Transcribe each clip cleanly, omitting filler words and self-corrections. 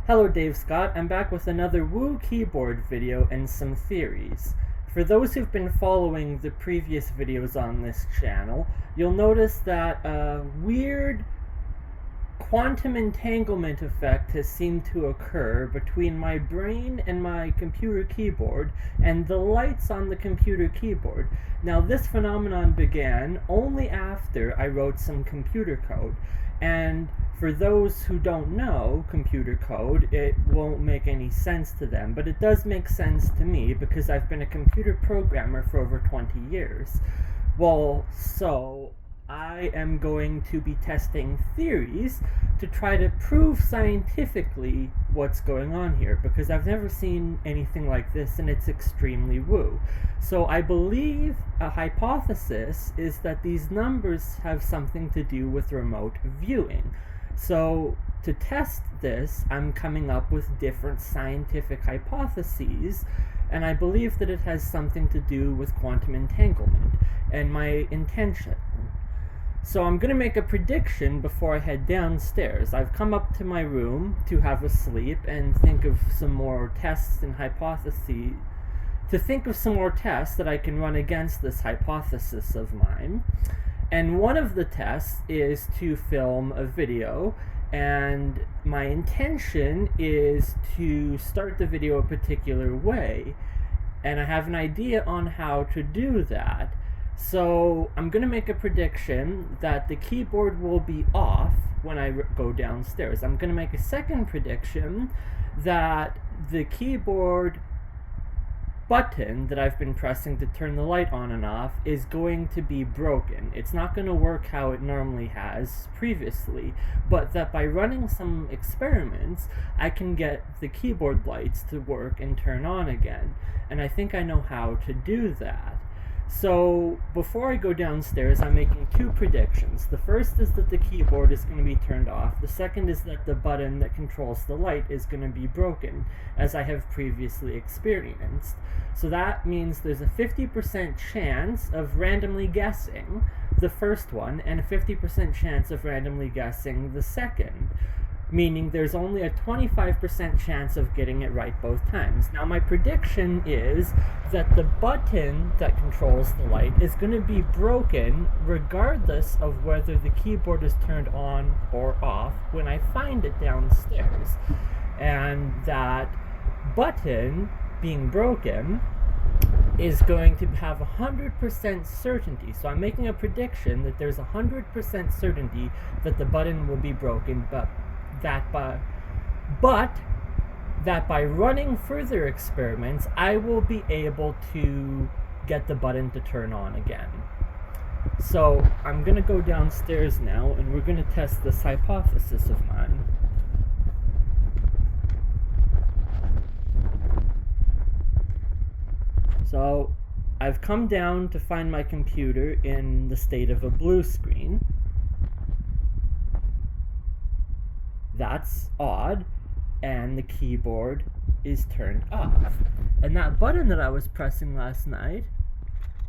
Hello, Dave Scott. I'm back with another Woo keyboard video and some theories. For those who've been following the previous videos on this channel, you'll notice that a weird quantum entanglement effect has seemed to occur between my brain and my computer keyboard and the lights on the computer keyboard. Now, this phenomenon began only after I wrote some computer code, and for those who don't know computer code, it won't make any sense to them, but it does make sense to me because I've been a computer programmer for over 20 years. Well, so I am going to be testing theories to try to prove scientifically what's going on here, because I've never seen anything like this and it's extremely woo. So I believe a hypothesis is that these numbers have something to do with remote viewing. So to test this, I'm coming up with different scientific hypotheses, and I believe that it has something to do with quantum entanglement and my intention. So I'm going to make a prediction before I head downstairs. I've come up to my room to have a sleep and think of some more tests and hypotheses, that I can run against this hypothesis of mine. And one of the tests is to film a video, and my intention is to start the video a particular way, and I have an idea on how to do that. So I'm going to make a prediction that the keyboard will be off when I go downstairs. I'm going to make a second prediction that the keyboard button that I've been pressing to turn the light on and off is going to be broken. It's not going to work how it normally has previously, but that by running some experiments, I can get the keyboard lights to work and turn on again. And I think I know how to do that. So before I go downstairs, I'm making two predictions. The first is that the keyboard is going to be turned off. The second is that the button that controls the light is going to be broken, as I have previously experienced. So that means there's a 50% chance of randomly guessing the first one and a 50% chance of randomly guessing the second, meaning there's only a 25% chance of getting it right both times. Now, my prediction is that the button that controls the light is going to be broken regardless of whether the keyboard is turned on or off when I find it downstairs. And that button being broken is going to have 100% certainty. So I'm making a prediction that there's 100% certainty that the button will be broken, but that by running further experiments, I will be able to get the button to turn on again. So I'm going to go downstairs now, and we're going to test this hypothesis of mine. So I've come down to find my computer in the state of a blue screen. That's odd, and the keyboard is turned off. And that button that I was pressing last night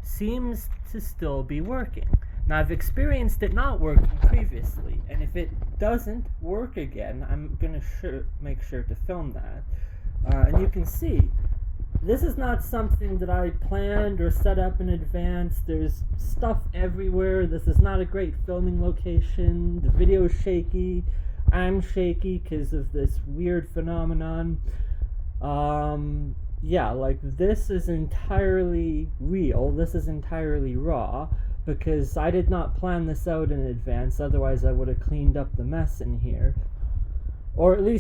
seems to still be working. Now, I've experienced it not working previously, and if it doesn't work again, I'm going to make sure to film that. And you can see, this is not something that I planned or set up in advance. There's stuff everywhere. This is not a great filming location. The video's shaky. I'm shaky because of this weird phenomenon. Yeah, like, this is entirely real. This is entirely raw, because I did not plan this out in advance. Otherwise, I would have cleaned up the mess in here. Or at least